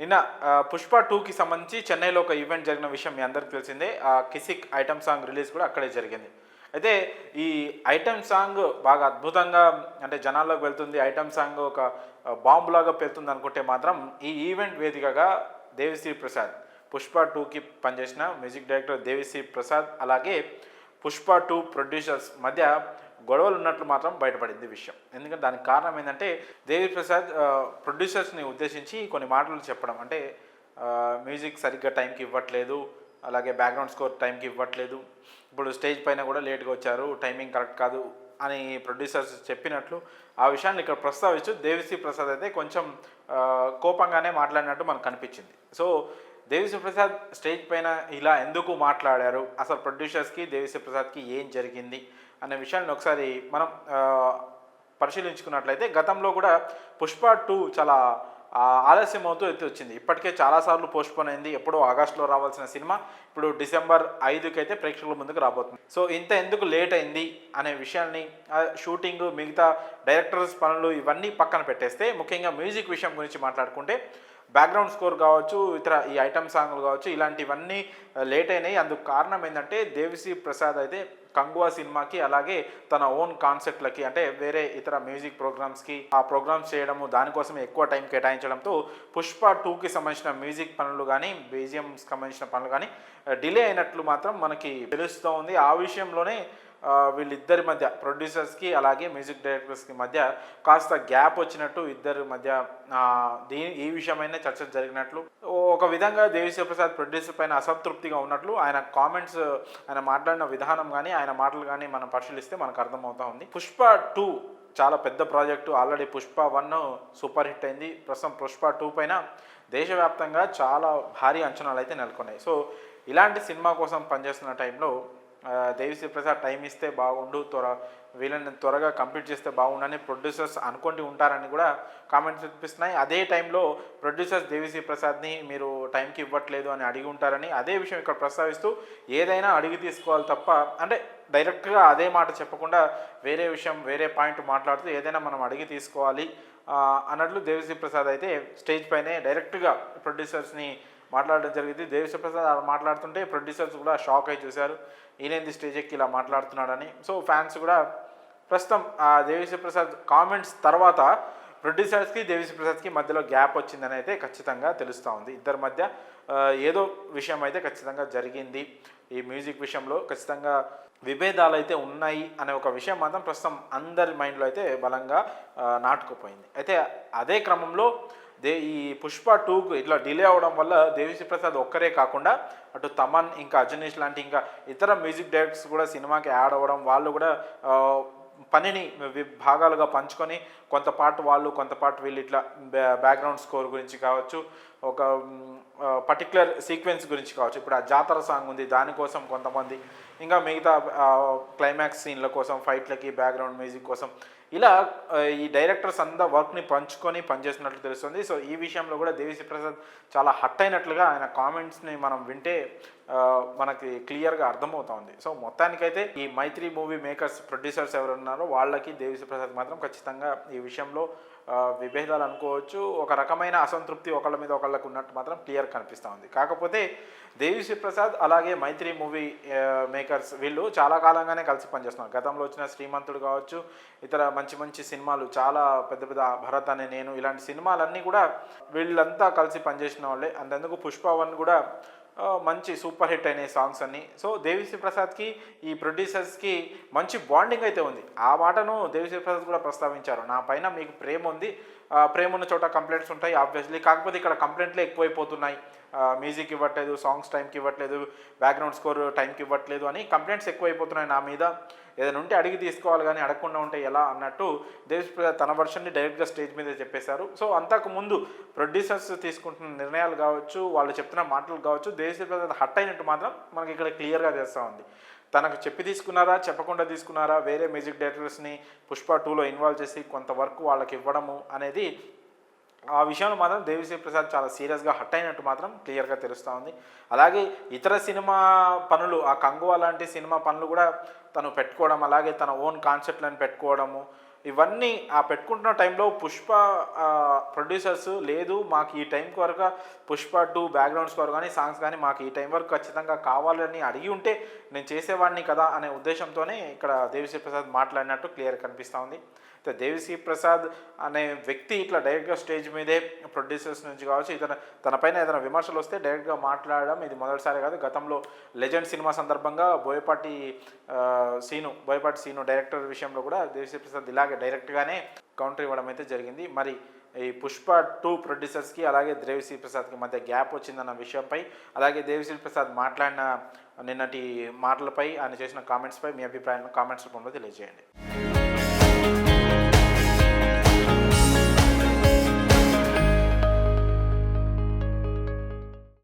నిన్న పుష్ప 2కి సంబంధించి చెన్నైలో ఒక ఈవెంట్ జరిగిన విషయం మీ అందరికీ తెలిసిందే. కిసిక్ ఐటమ్ సాంగ్ రిలీజ్ కూడా అక్కడే జరిగింది. అయితే ఈ ఐటమ్ సాంగ్ బాగా అద్భుతంగా అంటే జనాల్లోకి వెళ్తుంది, ఐటమ్ సాంగ్ ఒక బాంబులాగా పెడుతుంది అనుకుంటే మాత్రం ఈ ఈవెంట్ వేదికగా దేవిశ్రీ ప్రసాద్ పుష్ప 2కి పనిచేసిన మ్యూజిక్ డైరెక్టర్ దేవిశ్రీ ప్రసాద్ అలాగే పుష్ప 2 ప్రొడ్యూసర్స్ మధ్య గొడవలు ఉన్నట్లు మాత్రం బయటపడింది విషయం. ఎందుకంటే దానికి కారణం ఏంటంటే దేవి ప్రసాద్ ప్రొడ్యూసర్స్ని ఉద్దేశించి కొన్ని మాటలు చెప్పడం, అంటే మ్యూజిక్ సరిగ్గా టైంకి ఇవ్వట్లేదు, అలాగే బ్యాక్గ్రౌండ్ స్కోర్ టైంకి ఇవ్వట్లేదు, ఇప్పుడు స్టేజ్ పైన కూడా లేట్గా వచ్చారు, టైమింగ్ కరెక్ట్ కాదు అని ప్రొడ్యూసర్స్ చెప్పినట్లు ఆ విషయాన్ని ఇక్కడ ప్రస్తావించు దేవిశ్రీ ప్రసాద్ అయితే కొంచెం కోపంగానే మాట్లాడినట్టు మనకు కనిపించింది. సో దేవిశ్రీ ప్రసాద్ స్టేజ్ పైన ఇలా ఎందుకు మాట్లాడారు, అసలు ప్రొడ్యూసర్స్కి దేవిశ్రీ ప్రసాద్కి ఏం జరిగింది అనే విషయాన్ని ఒకసారి మనం పరిశీలించుకున్నట్లయితే గతంలో కూడా పుష్ప 2 చాలా ఆలస్యం అవుతూ వచ్చింది. ఇప్పటికే చాలాసార్లు పోస్ట్పోన్ అయింది. ఎప్పుడో ఆగస్టులో రావాల్సిన సినిమా ఇప్పుడు డిసెంబర్ 5కి అయితే ప్రేక్షకుల ముందుకు రాబోతుంది. సో ఇంత ఎందుకు లేట్ అయింది అనే విషయాన్ని షూటింగ్ మిగతా డైరెక్టర్స్ పనులు ఇవన్నీ పక్కన పెట్టేస్తే ముఖ్యంగా మ్యూజిక్ విషయం గురించి మాట్లాడుకుంటే బ్యాక్గ్రౌండ్ స్కోర్ కావచ్చు, ఇతర ఈ ఐటమ్ సాంగ్లు కావచ్చు, ఇలాంటివన్నీ లేట్ అయినాయి. అందుకు కారణం ఏంటంటే దేవిశ్రీ ప్రసాద్ అయితే కంగువా సినిమాకి అలాగే తన ఓన్ కాన్సెప్ట్లకి అంటే వేరే ఇతర మ్యూజిక్ ప్రోగ్రామ్స్కి ఆ ప్రోగ్రామ్స్ చేయడము, దానికోసం ఎక్కువ టైం కేటాయించడంతో పుష్ప 2కి సంబంధించిన మ్యూజిక్ పనులు కానీ బీజిఎంకి సంబంధించిన పనులు కానీ డిలే అయినట్లు మాత్రం మనకి తెలుస్తూ ఉంది. ఆ విషయంలోనే వీళ్ళిద్దరి మధ్య ప్రొడ్యూసర్స్కి అలాగే మ్యూజిక్ డైరెక్టర్స్కి మధ్య కాస్త గ్యాప్ వచ్చినట్టు ఇద్దరి మధ్య ఈ విషయమైనా చర్చలు జరిగినట్లు ఒక విధంగా దేవిశ్రీ ప్రసాద్ ప్రొడ్యూసర్ పైన అసంతృప్తిగా ఉన్నట్లు ఆయన కామెంట్స్, ఆయన మాట్లాడిన విధానం కానీ ఆయన మాటలు కానీ మనం పరిశీలిస్తే మనకు అర్థమవుతా ఉంది. పుష్ప 2 చాలా పెద్ద project. Already Pushpa 1 super hit అయింది. ప్రస్తుతం పుష్ప 2 పైన దేశవ్యాప్తంగా చాలా భారీ అంచనాలు అయితే నెలకొన్నాయి. సో ఇలాంటి సినిమా కోసం పనిచేస్తున్న టైంలో దేవిశ్రీ ప్రసాద్ టైం ఇస్తే బాగుండు, వీళ్ళని త్వరగా కంప్లీట్ చేస్తే బాగుండని ప్రొడ్యూసర్స్ అనుకుంటూ ఉంటారని కూడా కామెంట్స్ వినిపిస్తున్నాయి. అదే టైంలో ప్రొడ్యూసర్స్ దేవిశ్రీ ప్రసాద్ని మీరు టైంకి ఇవ్వట్లేదు అని అడిగి ఉంటారని అదే విషయం ఇక్కడ ప్రస్తావిస్తూ ఏదైనా అడిగి తీసుకోవాలి తప్ప, అంటే డైరెక్ట్గా అదే మాట చెప్పకుండా వేరే విషయం వేరే పాయింట్ మాట్లాడుతూ ఏదైనా మనం అడిగి తీసుకోవాలి అన్నట్లు దేవిశ్రీ ప్రసాద్ అయితే స్టేజ్ పైనే డైరెక్ట్గా ప్రొడ్యూసర్స్ని మాట్లాడడం జరిగింది. దేవిశ్రీ ప్రసాద్ అలా మాట్లాడుతుంటే ప్రొడ్యూసర్స్ కూడా షాక్ అయి చూశారు, ఈయనేంది స్టేజ్ ఎక్కి ఇలా మాట్లాడుతున్నాడని. సో ఫ్యాన్స్ కూడా ప్రస్తుతం దేవిశ్రీ ప్రసాద్ కామెంట్స్ తర్వాత ప్రొడ్యూసర్స్కి దేవిశ్రీ ప్రసాద్కి మధ్యలో గ్యాప్ వచ్చిందని అయితే ఖచ్చితంగా తెలుస్తూ ఉంది. ఇద్దరి మధ్య ఏదో విషయం అయితే ఖచ్చితంగా జరిగింది. ఈ మ్యూజిక్ విషయంలో ఖచ్చితంగా విభేదాలు అయితే ఉన్నాయి అనే ఒక విషయం మాత్రం ప్రస్తుతం అందరి మైండ్లో అయితే బలంగా నాటుకుపోయింది. అయితే అదే క్రమంలో ఈ పుష్ప 2కు ఇట్లా డిలే అవడం వల్ల దేవిశ్రీ ప్రసాద్ ఒక్కరే కాకుండా అటు తమన్ ఇంకా అజనీష్ లాంటి ఇంకా ఇతర మ్యూజిక్ డైరెక్టర్స్ కూడా సినిమాకి యాడ్ అవ్వడం, వాళ్ళు కూడా పనిని భాగాలుగా పంచుకొని కొంత పార్ట్ వాళ్ళు కొంత పార్ట్ వీళ్ళు ఇట్లా బ్యాక్గ్రౌండ్ స్కోర్ గురించి కావచ్చు, ఒక పర్టికులర్ సీక్వెన్స్ గురించి కావచ్చు, ఇప్పుడు ఆ జాతర సాంగ్ ఉంది దానికోసం కొంతమంది, ఇంకా మిగతా క్లైమాక్స్ సీన్ల కోసం, ఫైట్లకి బ్యాక్గ్రౌండ్ మ్యూజిక్ కోసం ఇలా ఈ డైరెక్టర్స్ అంతా వర్క్ని పంచుకొని పనిచేసినట్లు తెలుస్తుంది. సో ఈ విషయంలో కూడా దేవిశ్రీ ప్రసాద్ చాలా హట్ అయినట్లుగా ఆయన కామెంట్స్ని మనం వింటే మనకి క్లియర్గా అర్థమవుతుంది. సో మొత్తానికైతే ఈ మైత్రి మూవీ మేకర్స్ ప్రొడ్యూసర్స్ ఎవరు ఉన్నారో వాళ్ళకి దేవిశ్రీ ప్రసాద్ మాత్రం ఖచ్చితంగా ఈ విషయంలో విభేదాలు అనుకోవచ్చు, ఒక రకమైన అసంతృప్తి ఒకళ్ళ మీద ఒకళ్ళకు ఉన్నట్టు మాత్రం క్లియర్ కనిపిస్తూ ఉంది. కాకపోతే దేవిశ్రీ ప్రసాద్ అలాగే మైత్రి మూవీ మేకర్స్ వీళ్ళు చాలా కాలంగానే కలిసి పనిచేస్తున్నారు. గతంలో వచ్చిన శ్రీమంతుడు కావచ్చు, ఇతర మంచి మంచి సినిమాలు చాలా పెద్ద పెద్ద భరత్ అనే నేను ఇలాంటి సినిమాలన్నీ కూడా వీళ్ళంతా కలిసి పనిచేసిన వాళ్ళే. అంతెందుకు పుష్ప 1 కూడా మంచి సూపర్ హిట్ అయిన సాంగ్స్ అన్నీ. సో దేవిశ్రీ ప్రసాద్కి ఈ ప్రొడ్యూసర్స్కి మంచి బాండింగ్ అయితే ఉంది. ఆ మాటను దేవిశ్రీ ప్రసాద్ కూడా ప్రస్తావించారు, నా పైన మీకు ప్రేమ ఉంది, ప్రేమ ఉన్న చోట కంప్లైంట్స్ ఉంటాయి ఆబ్వియస్లీ, కాకపోతే ఇక్కడ కంప్లైంట్లే ఎక్కువైపోతున్నాయి, మ్యూజిక్ ఇవ్వట్లేదు, సాంగ్స్ టైంకి ఇవ్వట్లేదు, బ్యాక్గ్రౌండ్ స్కోర్ టైంకి ఇవ్వట్లేదు అని కంప్లైంట్స్ ఎక్కువైపోతున్నాయి నా మీద, ఏదైనా ఉంటే అడిగి తీసుకోవాలి కానీ అడగకుండా ఉంటే ఎలా అన్నట్టు దేవిశ్రీ ప్రసాద్ తన వర్షన్ని డైరెక్ట్గా స్టేజ్ మీద చెప్పేశారు. సో అంతకుముందు ప్రొడ్యూసర్స్ తీసుకుంటున్న నిర్ణయాలు కావచ్చు, వాళ్ళు చెప్తున్న మాటలు కావచ్చు, దేవిశ్రీ ప్రసాద్ హట్ అయినట్టు మాత్రం మనకి ఇక్కడ క్లియర్గా చేస్తూ ఉంది. తనకు చెప్పి తీసుకున్నారా, చెప్పకుండా తీసుకున్నారా, వేరే మ్యూజిక్ డైరెక్టర్స్ని పుష్ప 2లో ఇన్వాల్వ్ చేసి కొంత వర్క్ వాళ్ళకి ఇవ్వడము అనేది ఆ విషయంలో మాత్రం దేవిశ్రీ ప్రసాద్ చాలా సీరియస్గా హట్ అయినట్టు మాత్రం క్లియర్గా తెలుస్తూ ఉంది. అలాగే ఇతర సినిమా పనులు, ఆ కంగువా లాంటి సినిమా పనులు కూడా తను పెట్టుకోవడం, అలాగే తన ఓన్ కాన్సెప్ట్లను పెట్టుకోవడము, ఇవన్నీ ఆ పెట్టుకుంటున్న టైంలో పుష్ప ప్రొడ్యూసర్స్ లేదు మాకు ఈ టైంకి వరకు పుష్ప 2 బ్యాక్గ్రౌండ్ స్కోర్ కానీ సాంగ్స్ కానీ మాకు ఈ టైం వరకు ఖచ్చితంగా కావాలని అడిగి ఉంటే నేను చేసేవాడిని కదా అనే ఉద్దేశంతోనే ఇక్కడ దేవిశ్రీ ప్రసాద్ మాట్లాడినట్టు క్లియర్ కనిపిస్తూ ఉంది. అయితే దేవిశ్రీ ప్రసాద్ అనే వ్యక్తి ఇట్లా డైరెక్ట్గా స్టేజ్ మీదే ప్రొడ్యూసర్స్ నుంచి కావచ్చు తనపైన ఏదైనా విమర్శలు వస్తే డైరెక్ట్గా మాట్లాడడం ఇది మొదటిసారి కాదు. గతంలో లెజెండ్ సినిమా సందర్భంగా బోయపాటి సీను డైరెక్టర్ విషయంలో కూడా దేవిశ్రీ ప్రసాద్ ఇలాగే డైరెక్ట్గానే కౌంటర్ ఇవ్వడం అయితే జరిగింది. మరి ఈ పుష్ప 2 ప్రొడ్యూసర్స్కి అలాగే దేవిశ్రీ ప్రసాద్కి మధ్య గ్యాప్ వచ్చిందన్న విషయంపై, అలాగే దేవిశ్రీ ప్రసాద్ మాట్లాడిన నిన్నటి మాటలపై, ఆయన చేసిన కామెంట్స్పై మీ అభిప్రాయాలను కామెంట్స్ రూపంలో తెలియజేయండి.